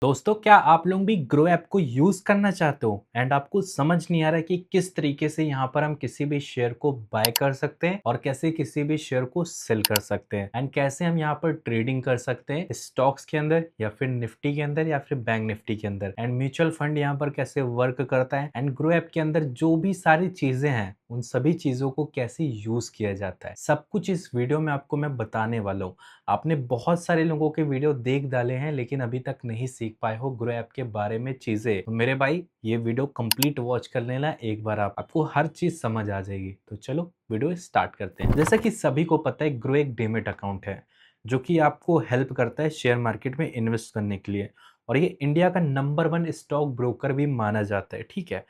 दोस्तों, क्या आप लोग भी ग्रो ऐप को यूज करना चाहते हो एंड आपको समझ नहीं आ रहा कि किस तरीके से यहाँ पर हम किसी भी शेयर को बाय कर सकते हैं और कैसे किसी भी शेयर को सेल कर सकते हैं एंड कैसे हम यहाँ पर ट्रेडिंग कर सकते हैं स्टॉक्स के अंदर या फिर निफ्टी के अंदर या फिर बैंक निफ्टी के अंदर एंड म्यूचुअल फंड यहाँ पर कैसे वर्क करता है एंड ग्रो ऐप के अंदर जो भी सारी चीजें हैं उन सभी चीजों को कैसे यूज किया जाता है, सब कुछ इस वीडियो में आपको मैं बताने वाला हूँ। आपने बहुत सारे लोगों के वीडियो देख डाले हैं लेकिन अभी तक नहीं सीख पाए हो ग्रो ऐप के बारे में चीजें, तो मेरे भाई ये वीडियो कंप्लीट वॉच कर लेना एक बार, आपको हर चीज समझ आ जाएगी। तो चलो वीडियो स्टार्ट करते हैं। जैसा कि सभी को पता है ग्रो एक डीमैट अकाउंट है जो कि आपको हेल्प करता है शेयर मार्केट में इन्वेस्ट करने के लिए, और ये इंडिया का नंबर 1 स्टॉक ब्रोकर भी माना जाता है। ठीक है,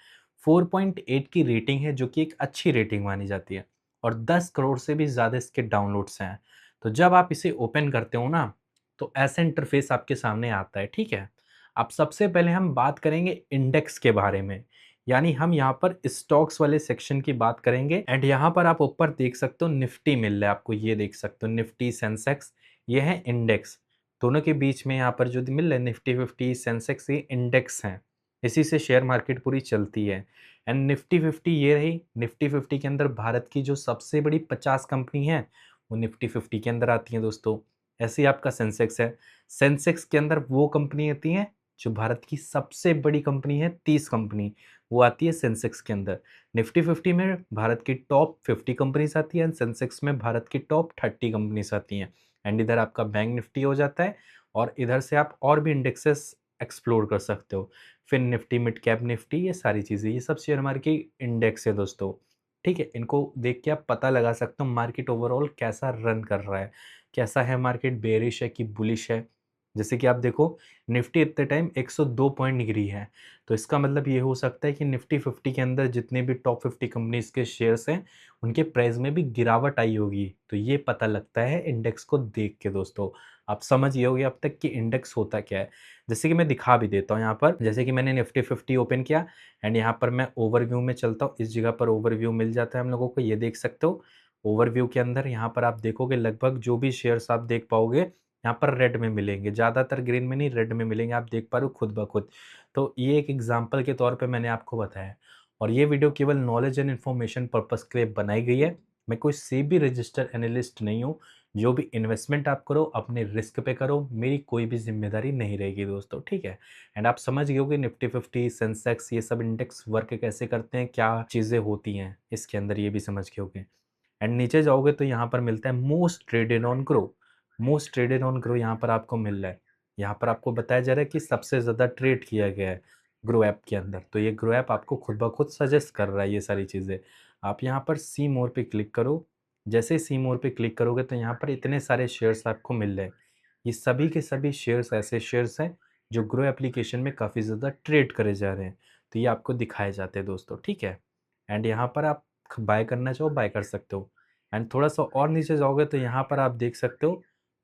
4.8 की रेटिंग है जो कि एक अच्छी रेटिंग मानी जाती है और 10 करोड़ से भी ज्यादा इसके डाउनलोड्स हैं। तो जब आप इसे ओपन करते हो ना, तो ऐसा इंटरफेस आपके सामने आता है। ठीक है, अब सबसे पहले हम बात करेंगे इंडेक्स के बारे में, यानी हम यहाँ पर स्टॉक्स वाले सेक्शन की बात करेंगे एंड यहाँ पर आप ऊपर देख सकते हो निफ्टी मिल रहा है आपको, ये देख सकते हो निफ्टी सेंसेक्स, ये है इंडेक्स। दोनों के बीच में यहाँ पर जो मिल रहा है निफ्टी 50 सेंसेक्स, ये इंडेक्स हैं, इसी से शेयर मार्केट पूरी चलती है। एंड निफ्टी 50 ये रही, निफ्टी 50 के अंदर भारत की जो सबसे बड़ी 50 कंपनी है वो निफ्टी 50 के अंदर आती हैं दोस्तों। ऐसे ही आपका सेंसेक्स है, सेंसेक्स के अंदर वो कंपनी आती है जो भारत की सबसे बड़ी कंपनी है, 30 कंपनी, वो आती है सेंसेक्स के अंदर। निफ्टी 50 में भारत की टॉप 50 कंपनीज आती है एंड सेंसेक्स में भारत की टॉप 30 कंपनीज आती हैं। एंड इधर आपका बैंक निफ्टी हो जाता है और इधर से आप और भी इंडेक्सेस एक्सप्लोर कर सकते हो, फिर निफ्टी, मिड कैप निफ्टी, ये सारी चीज़ें, ये सब शेयर मार्केट की इंडेक्स है दोस्तों। ठीक है, इनको देख के आप पता लगा सकते हो मार्केट ओवरऑल कैसा रन कर रहा है, कैसा है मार्केट, बेरिश है कि बुलिश है। जैसे कि आप देखो निफ्टी इतने टाइम 102 पॉइंट गिरी है, तो इसका मतलब ये हो सकता है कि निफ्टी 50 के अंदर जितने भी टॉप 50 कंपनीज के शेयर्स हैं उनके प्राइस में भी गिरावट आई होगी, तो ये पता लगता है इंडेक्स को देख के दोस्तों। आप समझ गए होगे अब तक कि इंडेक्स होता क्या है। जैसे कि मैं दिखा भी देता हूँ यहाँ पर, जैसे कि मैंने निफ्टी 50 ओपन किया एंड यहाँ पर मैं ओवरव्यू में चलता हूँ, इस जगह पर ओवरव्यू मिल जाता है हम लोगों को, ये देख सकते हो। ओवरव्यू के अंदर यहाँ पर आप देखोगे लगभग जो भी शेयर्स आप देख पाओगे यहाँ पर रेड में मिलेंगे, ज़्यादातर ग्रीन में नहीं रेड में मिलेंगे, आप देख पा रहे हो खुद ब खुद। तो ये एक एग्जाम्पल के तौर पे मैंने आपको बताया, और ये वीडियो केवल नॉलेज एंड इन्फॉर्मेशन पर्पस के लिए बनाई गई है। मैं कोई सेबी रजिस्टर एनालिस्ट नहीं हूँ। जो भी इन्वेस्टमेंट आप करो अपने रिस्क पे करो, मेरी कोई भी जिम्मेदारी नहीं रहेगी दोस्तों। ठीक है, एंड आप समझ गए होगे निफ्टी 50 सेंसेक्स ये सब इंडेक्स वर्क कैसे करते हैं, क्या चीज़ें होती हैं इसके अंदर, ये भी समझ गए होगे। एंड नीचे जाओगे तो यहाँ पर मिलता है most traded on grow, most traded on grow यहाँ पर आपको मिल रहा है। यहाँ पर आपको बताया जा रहा है कि सबसे ज़्यादा ट्रेड किया गया है ग्रो ऐप के अंदर, तो ये ग्रो ऐप आपको खुद ब खुद सजेस्ट कर रहा है ये सारी चीज़ें। आप यहाँ पर सी मोर पे क्लिक करो, जैसे ही सी मोर पे क्लिक करोगे तो यहाँ पर इतने सारे शेयर्स आपको मिल रहे हैं। ये सभी के सभी शेयर्स ऐसे शेयर्स हैं जो ग्रो एप्लीकेशन में काफ़ी ज़्यादा ट्रेड करे जा रहे हैं, तो ये आपको दिखाए जाते हैं दोस्तों। ठीक है, एंड यहाँ पर आप बाय करना चाहो बाय कर सकते हो। एंड थोड़ा सा और नीचे जाओगे तो यहाँ पर आप देख सकते हो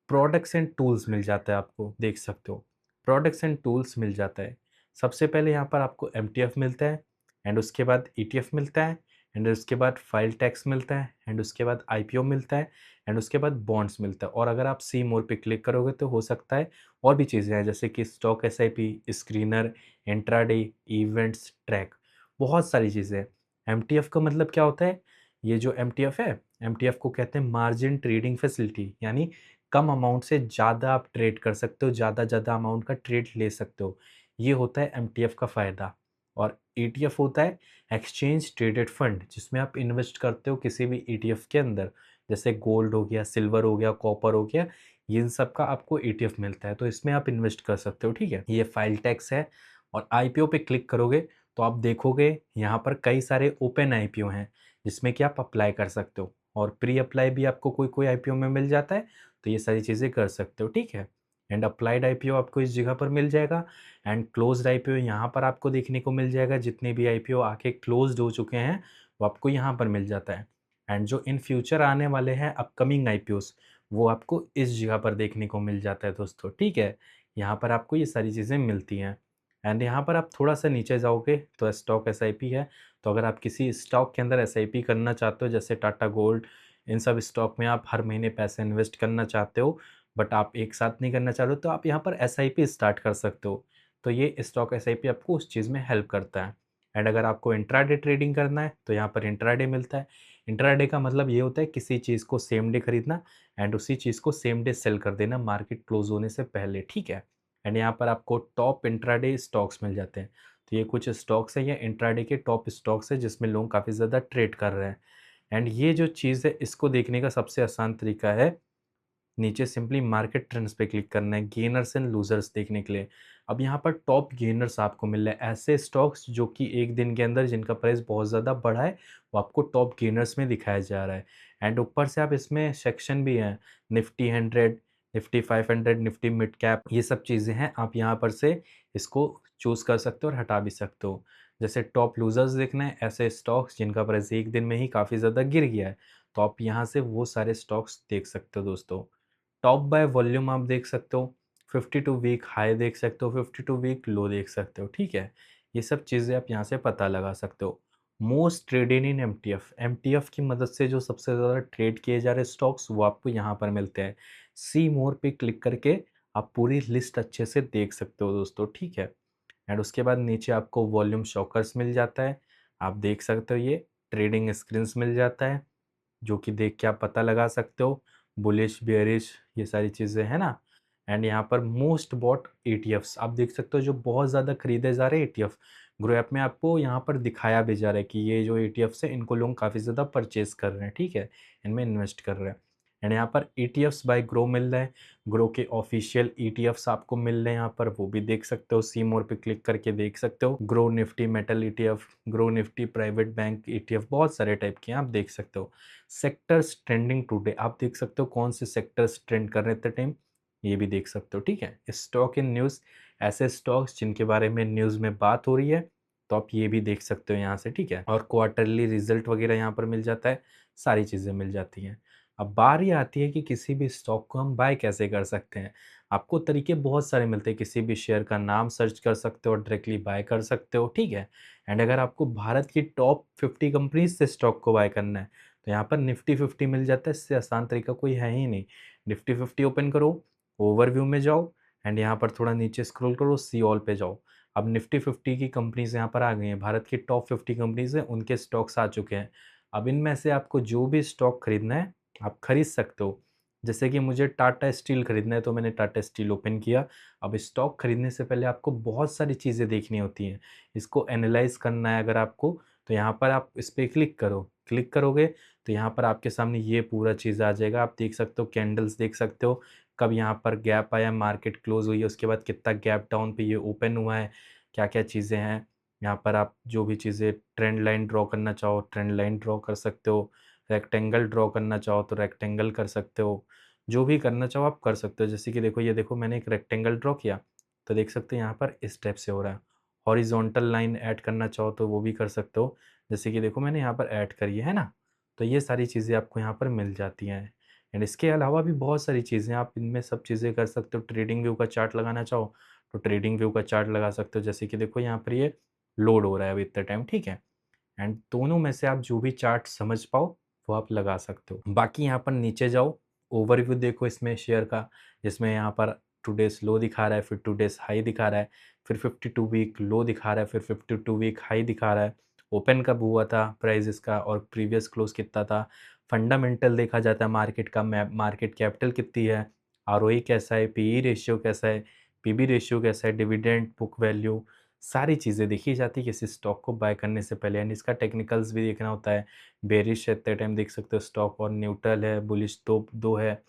प्रोडक्ट्स एंड टूल्स मिल जाता है आपको, देख सकते हो प्रोडक्ट्स एंड टूल्स मिल जाता है। सबसे पहले यहाँ पर आपको एमटीएफ मिलता है एंड उसके बाद ईटीएफ मिलता है एंड उसके बाद फाइल टैक्स मिलता है एंड उसके बाद आईपीओ मिलता है एंड उसके बाद बॉन्ड्स मिलता है। और अगर आप सी मोर पे क्लिक करोगे तो हो सकता है और भी चीज़ें हैं जैसे कि stock SIP, screener, intraday, events, track, बहुत सारी चीज़ें हैं। एमटीएफ का मतलब क्या होता है, ये जो एमटीएफ है, एमटीएफ को कहते हैं मार्जिन ट्रेडिंग फैसिलिटी, यानी कम अमाउंट से ज़्यादा आप ट्रेड कर सकते हो, ज़्यादा ज़्यादा अमाउंट का ट्रेड ले सकते हो, ये होता है एमटीएफ का फ़ायदा। और ईटीएफ होता है एक्सचेंज ट्रेडेड फंड, जिसमें आप इन्वेस्ट करते हो किसी भी ईटीएफ के अंदर, जैसे गोल्ड हो गया, सिल्वर हो गया, कॉपर हो गया, इन सब का आपको ईटीएफ मिलता है, तो इसमें आप इन्वेस्ट कर सकते हो। ठीक है, ये फाइल टैक्स है। और आईपीओ पे क्लिक करोगे तो आप देखोगे यहाँ पर कई सारे ओपन आईपीओ हैं जिसमें कि आप अप्लाई कर सकते हो, और प्री अप्लाई भी आपको कोई कोई आईपीओ में मिल जाता है, तो ये सारी चीज़ें कर सकते हो। ठीक है, एंड अप्लाइड आईपीओ आपको इस जगह पर मिल जाएगा एंड क्लोज्ड आईपीओ यहाँ पर आपको देखने को मिल जाएगा, जितने भी आईपीओ आके क्लोज्ड हो चुके हैं वो आपको यहाँ पर मिल जाता है। एंड जो इन फ्यूचर आने वाले हैं अपकमिंग आईपीओस, वो आपको इस जगह पर देखने को मिल जाता है दोस्तों। ठीक है, यहाँ पर आपको ये सारी चीज़ें मिलती हैं। एंड यहाँ पर आप थोड़ा सा नीचे जाओगे तो स्टॉक एसआईपी है, तो अगर आप किसी स्टॉक के अंदर एसआईपी करना चाहते हो जैसे टाटा गोल्ड, इन सब स्टॉक में आप हर महीने पैसे इन्वेस्ट करना चाहते हो बट आप एक साथ नहीं करना चाहते हो, तो आप यहाँ पर एसआईपी स्टार्ट कर सकते हो। तो ये स्टॉक एसआईपी आपको उस चीज़ में हेल्प करता है। एंड अगर आपको इंट्राडे ट्रेडिंग करना है तो यहाँ पर इंट्राडे मिलता है। इंट्राडे का मतलब ये होता है किसी चीज़ को सेम डे खरीदना एंड उसी चीज़ को सेम डे सेल कर देना मार्केट क्लोज होने से पहले, ठीक है। एंड यहाँ पर आपको टॉप इंट्राडे स्टॉक्स मिल जाते हैं। तो ये कुछ स्टॉक्स है, ये इंट्राडे के टॉप स्टॉक्स है जिसमें लोग काफ़ी ज़्यादा ट्रेड कर रहे हैं। एंड ये जो चीज़ है इसको देखने का सबसे आसान तरीका है, नीचे सिंपली मार्केट ट्रेंड्स पे क्लिक करना है गेनर्स एंड लूजर्स देखने के लिए। अब यहाँ पर टॉप गेनर्स आपको मिल रहे हैं, ऐसे स्टॉक्स जो कि एक दिन के अंदर जिनका प्राइस बहुत ज़्यादा बढ़ा है, वो आपको टॉप गेनर्स में दिखाया जा रहा है। एंड ऊपर से आप इसमें सेक्शन भी हैं, Nifty 100, Nifty 500, Nifty mid cap, ये सब चीज़ें हैं। आप यहाँ पर से इसको चूज़ कर सकते हो और हटा भी सकते हो। जैसे टॉप लूजर्स देखना है, ऐसे स्टॉक्स जिनका प्राइस एक दिन में ही काफ़ी ज़्यादा गिर गया है, तो आप यहाँ से वो सारे स्टॉक्स देख सकते हो दोस्तों। टॉप बाय वॉल्यूम आप देख सकते हो, 52 वीक हाई देख सकते हो, 52 वीक लो देख सकते हो, ठीक है। ये सब चीज़ें आप यहाँ से पता लगा सकते हो। Most traded in MTF, MTF की मदद से जो सबसे ज़्यादा ट्रेड किए जा रहे स्टॉक्स वो आपको यहाँ पर मिलते हैं। सी मोर पे क्लिक करके आप पूरी लिस्ट अच्छे से देख सकते हो दोस्तों, ठीक है। एंड उसके बाद नीचे आपको वॉल्यूम शॉकर्स मिल जाता है, आप देख सकते हो। ये ट्रेडिंग स्क्रीन्स मिल जाता है जो कि देख के आप पता लगा सकते हो, बुलिश, बेयरिश, ये सारी चीज़ें हैं ना। एंड यहाँ पर मोस्ट बॉट ईटीएफ्स आप देख सकते हो जो बहुत ज़्यादा खरीदे जा रहे हैं ईटीएफ। ग्रो ऐप में आपको यहाँ पर दिखाया भी जा रहा है कि ये जो ईटीएफ्स हैं इनको लोग काफ़ी ज़्यादा परचेज़ कर रहे हैं, ठीक है, इनमें इन्वेस्ट कर रहे हैं। एंड यहाँ पर ईटीएफ्स बाय ग्रो मिल रहा है, ग्रो के ऑफिशियल ईटीएफ्स आपको मिल रहे हैं यहाँ पर, वो भी देख सकते हो। सी मोर पे क्लिक करके देख सकते हो। Grow Nifty metal ETF, grow Nifty private bank ETF, बहुत सारे टाइप के हैं, आप देख सकते हो। सेक्टर्स ट्रेंडिंग टुडे आप देख सकते हो कौन से सेक्टर्स ट्रेंड कर रहे थे टाइम, ये भी देख सकते हो, ठीक है। स्टॉक इन न्यूज़, ऐसे स्टॉक्स जिनके बारे में न्यूज़ में बात हो रही है, तो आप ये भी देख सकते हो यहाँ से, ठीक है। और क्वार्टरली रिजल्ट वगैरह यहाँ पर मिल जाता है, सारी चीज़ें मिल जाती हैं। अब बारी आती है कि किसी भी स्टॉक को हम बाय कैसे कर सकते हैं। आपको तरीके बहुत सारे मिलते हैं, किसी भी शेयर का नाम सर्च कर सकते हो और डायरेक्टली बाय कर सकते हो, ठीक है। एंड अगर आपको भारत की टॉप 50 कंपनीज से स्टॉक को बाय करना है तो यहाँ पर निफ्टी 50 मिल जाता है, इससे आसान तरीका कोई है ही नहीं। निफ्टी 50 ओपन करो, ओवरव्यू में जाओ एंड यहाँ पर थोड़ा नीचे स्क्रॉल करो, सी ऑल पे जाओ। अब निफ्टी 50 की कंपनीज यहाँ पर आ गई हैं, भारत की टॉप 50 कंपनीज हैं, उनके स्टॉक्स आ चुके हैं। अब इनमें से आपको जो भी स्टॉक खरीदना है आप खरीद सकते हो। जैसे कि मुझे टाटा स्टील खरीदना है तो मैंने टाटा स्टील ओपन किया। अब स्टॉक खरीदने से पहले आपको बहुत सारी चीज़ें देखनी होती हैं, इसको एनालाइज करना है अगर आपको, तो यहाँ पर आप इस पे क्लिक करो। क्लिक करोगे तो यहाँ पर आपके सामने ये पूरा चीज़ आ जाएगा, आप देख सकते हो, कैंडल्स देख सकते हो, कब यहाँ पर गैप आया, मार्केट क्लोज हुई है, उसके बाद कितना गैप डाउन पे ये ओपन हुआ है, क्या-क्या चीज़ें हैं। यहाँ पर आप जो भी चीज़ें ट्रेंड लाइन ड्रॉ करना चाहो, ट्रेंड लाइन ड्रॉ कर सकते हो, रेक्टेंगल ड्रॉ करना चाहो तो रेक्टेंगल कर सकते हो, जो भी करना चाहो आप कर सकते हो। जैसे कि देखो, ये देखो मैंने एक रेक्टेंगल ड्रॉ किया, तो देख सकते हो यहाँ पर इस टाइप से हो रहा है। हॉरिज़ॉन्टल लाइन ऐड करना चाहो तो वो भी कर सकते हो, जैसे कि देखो मैंने यहाँ पर ऐड करी है ना? तो ये सारी चीज़ें आपको यहाँ पर मिल जाती हैं। एंड इसके अलावा भी बहुत सारी चीज़ें आप इनमें सब चीज़ें कर सकते हो। ट्रेडिंग व्यू का चार्ट लगाना चाहो, तो ट्रेडिंग व्यू का चार्ट लगा सकते हो। जैसे कि देखो यहाँ पर ये लोड हो रहा है अभी इतने टाइम, ठीक है? एंड दोनों में से आप जो भी चार्ट समझ पाओ, वो आप लगा सकते हो। बाकी यहाँ पर नीचे जाओ, ओवरव्यू देखो इसमें शेयर का, जिसमें यहाँ पर टुडेज़ लो दिखा रहा है, फिर टुडेज़ हाई दिखा रहा है, फिर 52 वीक लो दिखा रहा है, फिर 52 वीक हाई दिखा रहा है। ओपन कब हुआ था प्राइस इसका और प्रीवियस क्लोज़ कितना था। फंडामेंटल देखा जाता है मार्केट का, मार्केट कैपिटल कितनी है, आरओई कैसा है, पीई रेशियो कैसा है, पीबी रेशियो कैसा है, डिविडेंड, बुक वैल्यू, सारी चीज़ें देखी जाती है किसी स्टॉक को बाय करने से पहले। एंड इसका टेक्निकल्स भी देखना होता है। बेरिश है एट टाइम देख सकते हो स्टॉक, और न्यूट्रल है, बुलिश तो 2 है।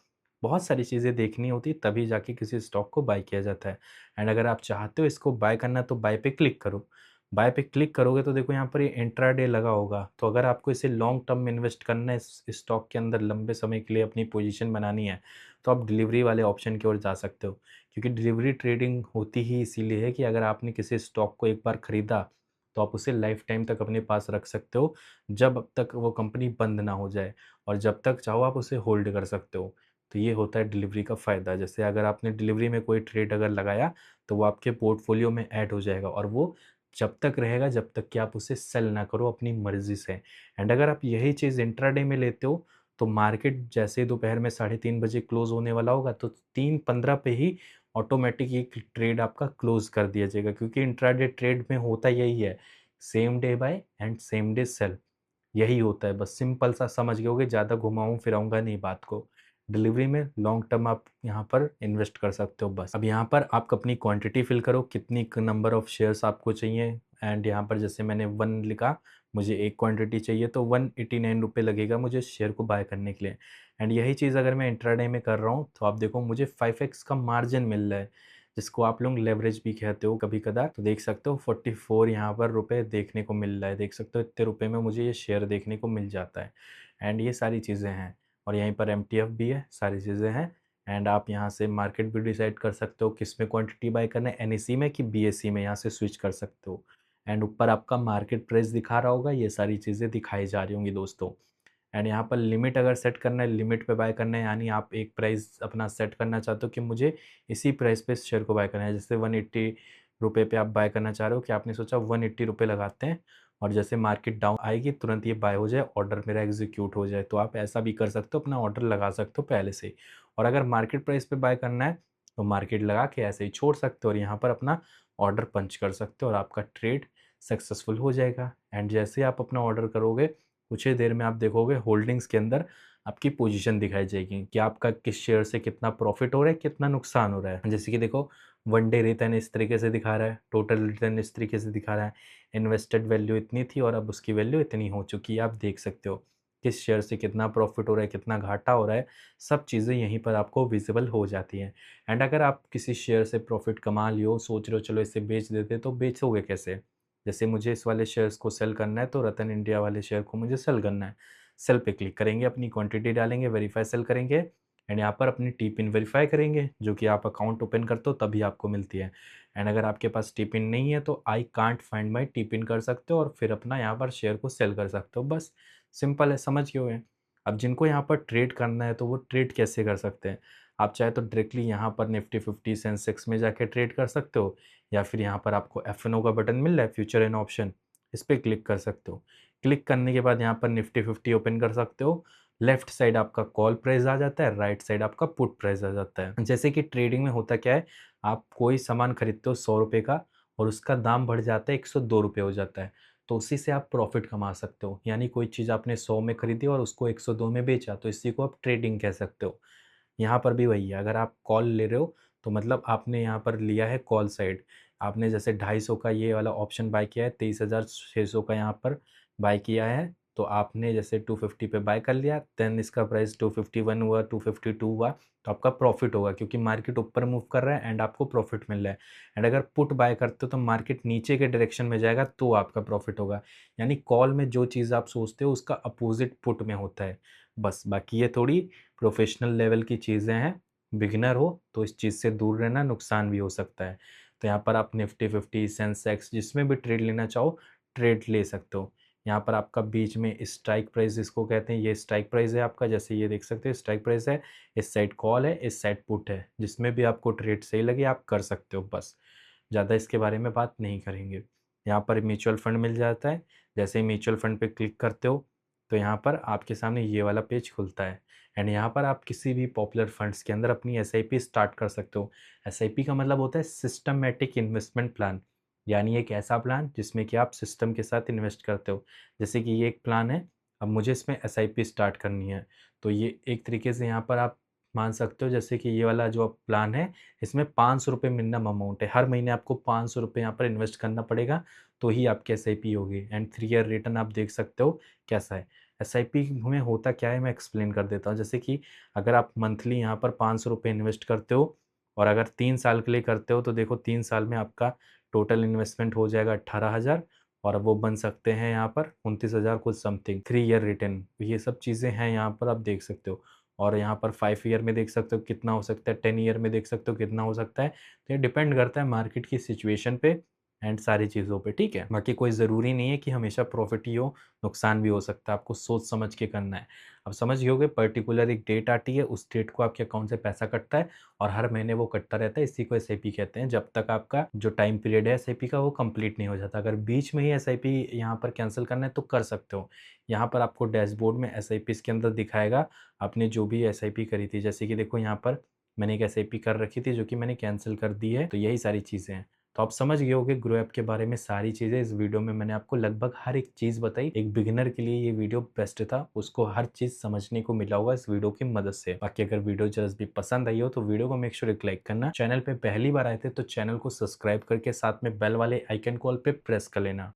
बहुत सारी चीज़ें देखनी होती है तभी जाके किसी स्टॉक को बाय किया जाता है। एंड अगर आप चाहते हो इसको बाय करना तो बाय पे क्लिक करो। बाय पे क्लिक करोगे तो देखो यहाँ पर ये इंट्राडे लगा होगा। तो अगर आपको इसे लॉन्ग टर्म में इन्वेस्ट करना है इस स्टॉक के अंदर, लंबे समय के लिए अपनी पोजीशन बनानी है, तो आप डिलीवरी वाले ऑप्शन की ओर जा सकते हो। क्योंकि डिलीवरी ट्रेडिंग होती ही इसीलिए है कि अगर आपने किसी स्टॉक को एक बार खरीदा तो आप उसे लाइफ टाइम तक अपने पास रख सकते हो, जब तक वो कंपनी बंद ना हो जाए, और जब तक चाहो आप उसे होल्ड कर सकते हो। तो ये होता है डिलीवरी का फ़ायदा। जैसे अगर आपने डिलीवरी में कोई ट्रेड अगर लगाया तो वो आपके पोर्टफोलियो में ऐड हो जाएगा, और वो जब तक रहेगा जब तक कि आप उसे सेल ना करो अपनी मर्ज़ी से। एंड अगर आप यही चीज़ इंट्राडे में लेते हो तो मार्केट जैसे ही दोपहर में 3:30 बजे क्लोज़ होने वाला होगा तो 3:15 पे ही ऑटोमेटिक ये ट्रेड आपका क्लोज कर दिया जाएगा, क्योंकि इंट्राडे ट्रेड में होता यही है, same day buy and same day sell, यही होता है। बस सिंपल सा समझ गए होगे, ज़्यादा घुमाऊँ फिराऊँगा नहीं बात को। डिलीवरी में लॉन्ग टर्म आप यहाँ पर इन्वेस्ट कर सकते हो बस। अब यहाँ पर आप अपनी क्वांटिटी फिल करो, कितनी नंबर ऑफ शेयर्स आपको चाहिए, एंड यहाँ पर जैसे मैंने 1 लिखा, मुझे एक क्वांटिटी चाहिए तो 189 रुपये लगेगा मुझे शेयर को बाय करने के लिए। एंड यही चीज़ अगर मैं इंट्राडे में कर रहा हूँ तो आप देखो मुझे 5x का मार्जिन मिल रहा है, जिसको आप लोग लेवरेज भी कहते हो कभी कदार। तो देख सकते हो 44 यहाँ पर रुपए देखने को मिल रहा है, देख सकते हो इतने रुपए में मुझे ये शेयर देखने को मिल जाता है। एंड ये सारी चीज़ें हैं, और यहीं पर एमटीएफ भी है, सारी चीज़ें हैं। एंड आप यहाँ से मार्केट भी डिसाइड कर सकते हो किस में क्वांटिटी बाय करना है, एनएसई में कि बीएसई में, यहाँ से स्विच कर सकते हो। एंड ऊपर आपका मार्केट प्राइस दिखा रहा होगा, ये सारी चीज़ें दिखाई जा रही होंगी दोस्तों। एंड यहाँ पर लिमिट अगर सेट करना है, लिमिट पे बाय करना है, यानी आप एक प्राइस अपना सेट करना चाहते हो कि मुझे इसी प्राइस पे शेयर को बाय करना है। जैसे 180 रुपये पे आप बाय करना चाह रहे हो, कि आपने सोचा 180 रुपये लगाते हैं और जैसे मार्केट डाउन आएगी तुरंत ये बाय हो जाए, ऑर्डर मेरा एग्जीक्यूट हो जाए, तो आप ऐसा भी कर सकते हो, अपना ऑर्डर लगा सकते हो पहले से ही। और अगर मार्केट प्राइस पे बाय करना है तो मार्केट लगा के ऐसे ही छोड़ सकते हो और यहाँ पर अपना ऑर्डर पंच कर सकते हो और आपका ट्रेड सक्सेसफुल हो जाएगा। एंड जैसे आप अपना ऑर्डर करोगे, कुछ ही देर में आप देखोगे होल्डिंग्स के अंदर आपकी पोजीशन दिखाई जाएगी कि आपका किस शेयर से कितना प्रॉफिट हो रहा है, कितना नुकसान हो रहा है। जैसे कि देखो, वन डे रिटर्न इस तरीके से दिखा रहा है, टोटल रिटर्न इस तरीके से दिखा रहा है, इन्वेस्टेड वैल्यू इतनी थी और अब उसकी वैल्यू इतनी हो चुकी है। आप देख सकते हो किस शेयर से कितना प्रॉफिट हो रहा है, कितना घाटा हो रहा है, सब चीज़ें यहीं पर आपको विजिबल हो जाती हैं। एंड अगर आप किसी शेयर से प्रॉफिट कमा लियो, सोच रहे हो चलो इसे बेच देते, तो बेचोगे कैसे? जैसे मुझे इस वाले शेयर्स को सेल करना है, तो रतन इंडिया वाले शेयर को मुझे सेल करना है। सेल पे क्लिक करेंगे, अपनी क्वांटिटी डालेंगे, वेरीफाई सेल करेंगे एंड यहाँ पर अपनी टी पिन वेरीफाई करेंगे, जो कि आप अकाउंट ओपन करते हो तभी आपको मिलती है। एंड अगर आपके पास टी पिन नहीं है तो I can't find my T pin कर सकते हो और फिर अपना यहाँ पर शेयर को सेल कर सकते हो। बस सिंपल है, समझ गए होंगे। अब जिनको यहाँ पर ट्रेड करना है तो वो ट्रेड कैसे कर सकते हैं? आप चाहे तो डायरेक्टली यहाँ पर निफ्टी 50 सेंसेक्स में जाके ट्रेड कर सकते हो, या फिर यहाँ पर आपको एफ का बटन मिल रहा है, फ्यूचर एन ऑप्शन, इस पर क्लिक कर सकते हो। क्लिक करने के बाद यहाँ पर निफ्टी 50 ओपन कर सकते हो। लेफ्ट साइड आपका कॉल प्राइस आ जाता है, राइट साइड आपका पुट प्राइस आ जाता है। जैसे कि ट्रेडिंग में होता क्या है, आप कोई सामान खरीदते हो 100 रुपये का और उसका दाम बढ़ जाता है 102 रुपये हो जाता है, तो उसी से आप प्रॉफिट कमा सकते हो। यानी कोई चीज़ आपने 100 में खरीदी और उसको 102 में बेचा, तो इसी को आप ट्रेडिंग कह सकते हो। यहाँ पर भी वही है, अगर आप कॉल ले रहे हो तो मतलब आपने यहाँ पर लिया है कॉल साइड। आपने जैसे 250 का ये वाला ऑप्शन बाय किया है, 23,600 का यहाँ पर बाय किया है, तो आपने जैसे 250 पे बाय कर लिया, देन इसका प्राइस 251 हुआ, 252 हुआ, तो आपका प्रॉफिट होगा, क्योंकि मार्केट ऊपर मूव कर रहा है एंड आपको प्रॉफिट मिल रहा है। एंड अगर पुट बाय करते हो तो मार्केट नीचे के डायरेक्शन में जाएगा तो आपका प्रॉफिट होगा। यानी कॉल में जो चीज़ आप सोचते हो उसका अपोजिट पुट में होता है। बस बाकी ये थोड़ी प्रोफेशनल लेवल की चीज़ें हैं, बिगिनर हो तो इस चीज़ से दूर रहना, नुकसान भी हो सकता है। तो यहाँ पर आप निफ्टी 50 सेंसेक्स जिसमें भी ट्रेड लेना चाहो ट्रेड ले सकते हो। यहाँ पर आपका बीच में स्ट्राइक प्राइस जिसको कहते हैं, ये स्ट्राइक प्राइस है आपका, जैसे ये देख सकते हो स्ट्राइक प्राइस है, इस साइड कॉल है, इस साइड पुट है, जिसमें भी आपको ट्रेड सही लगे आप कर सकते हो। बस ज़्यादा इसके बारे में बात नहीं करेंगे। यहाँ पर म्यूचुअल फंड मिल जाता है, जैसे ही म्यूचुअल फंड पे क्लिक करते हो तो यहाँ पर आपके सामने ये वाला पेज खुलता है एंड यहाँ पर आप किसी भी पॉपुलर फंड्स के अंदर अपनी एसआईपी स्टार्ट कर सकते हो। एसआईपी का मतलब होता है सिस्टमैटिक इन्वेस्टमेंट प्लान, यानी एक ऐसा प्लान जिसमें कि आप सिस्टम के साथ इन्वेस्ट करते हो। जैसे कि ये एक प्लान है, अब मुझे इसमें एसआईपी स्टार्ट करनी है, तो ये एक तरीके से यहाँ पर आप मान सकते हो, जैसे कि ये वाला जो प्लान है इसमें 500 रुपये मिनिमम अमाउंट है, हर महीने आपको 500 रुपये यहाँ पर इन्वेस्ट करना पड़ेगा, तो ही आपकी एसआईपी होगी। एंड 3 ईयर रिटर्न आप देख सकते हो कैसा है। एसआईपी में होता क्या है मैं एक्सप्लेन कर देता हूँ। जैसे कि अगर आप मंथली यहाँ पर 500 रुपये इन्वेस्ट करते हो और अगर 3 साल के लिए करते हो, तो देखो 3 साल में आपका टोटल इन्वेस्टमेंट हो जाएगा 18,000 और वो बन सकते हैं यहाँ पर 29,000 कुछ समथिंग। 3 ईयर रिटर्न, ये सब चीज़ें हैं यहाँ पर आप देख सकते हो। और यहाँ पर 5 ईयर में देख सकते हो कितना हो सकता है, 10 ईयर में देख सकते हो कितना हो सकता है। तो ये डिपेंड करता है मार्केट की सिचुएशन पे एंड सारी चीज़ों पे, ठीक है। बाकी कोई ज़रूरी नहीं है कि हमेशा प्रॉफिट ही हो, नुकसान भी हो सकता है, आपको सोच समझ के करना है। अब समझ गए होगे, पर्टिकुलर एक डेट आती है, उस डेट को आपके अकाउंट से पैसा कटता है और हर महीने वो कटता रहता है, इसी को एसआईपी कहते हैं, जब तक आपका जो टाइम पीरियड है एसआईपी का वो कंप्लीट नहीं हो जाता। अगर बीच में ही एसआईपी यहाँ पर कैंसिल करना है तो कर सकते हो। यहाँ पर आपको डैशबोर्ड में एसआईपीज़ के अंदर दिखाएगा आपने जो भी एसआईपी करी थी, जैसे कि देखो यहाँ पर मैंने एक एसआईपी कर रखी थी जो कि मैंने कैंसिल कर दी है। तो यही सारी चीज़ें हैं। तो आप समझ गए होंगे ग्रो ऐप के बारे में सारी चीज़ें। इस वीडियो में मैंने आपको लगभग हर एक चीज़ बताई। एक बिगिनर के लिए ये वीडियो बेस्ट था। उसको हर चीज़ समझने को मिला होगा इस वीडियो की मदद से। बाकी अगर वीडियो जस्ट भी पसंद आई हो तो वीडियो को मेक श्योर एक लाइक करना। चैनल पे पहली बार आए थे तो चैनल को सब्सक्राइब करके साथ में बेल वाले आइकन कॉल पे प्रेस कर लेना।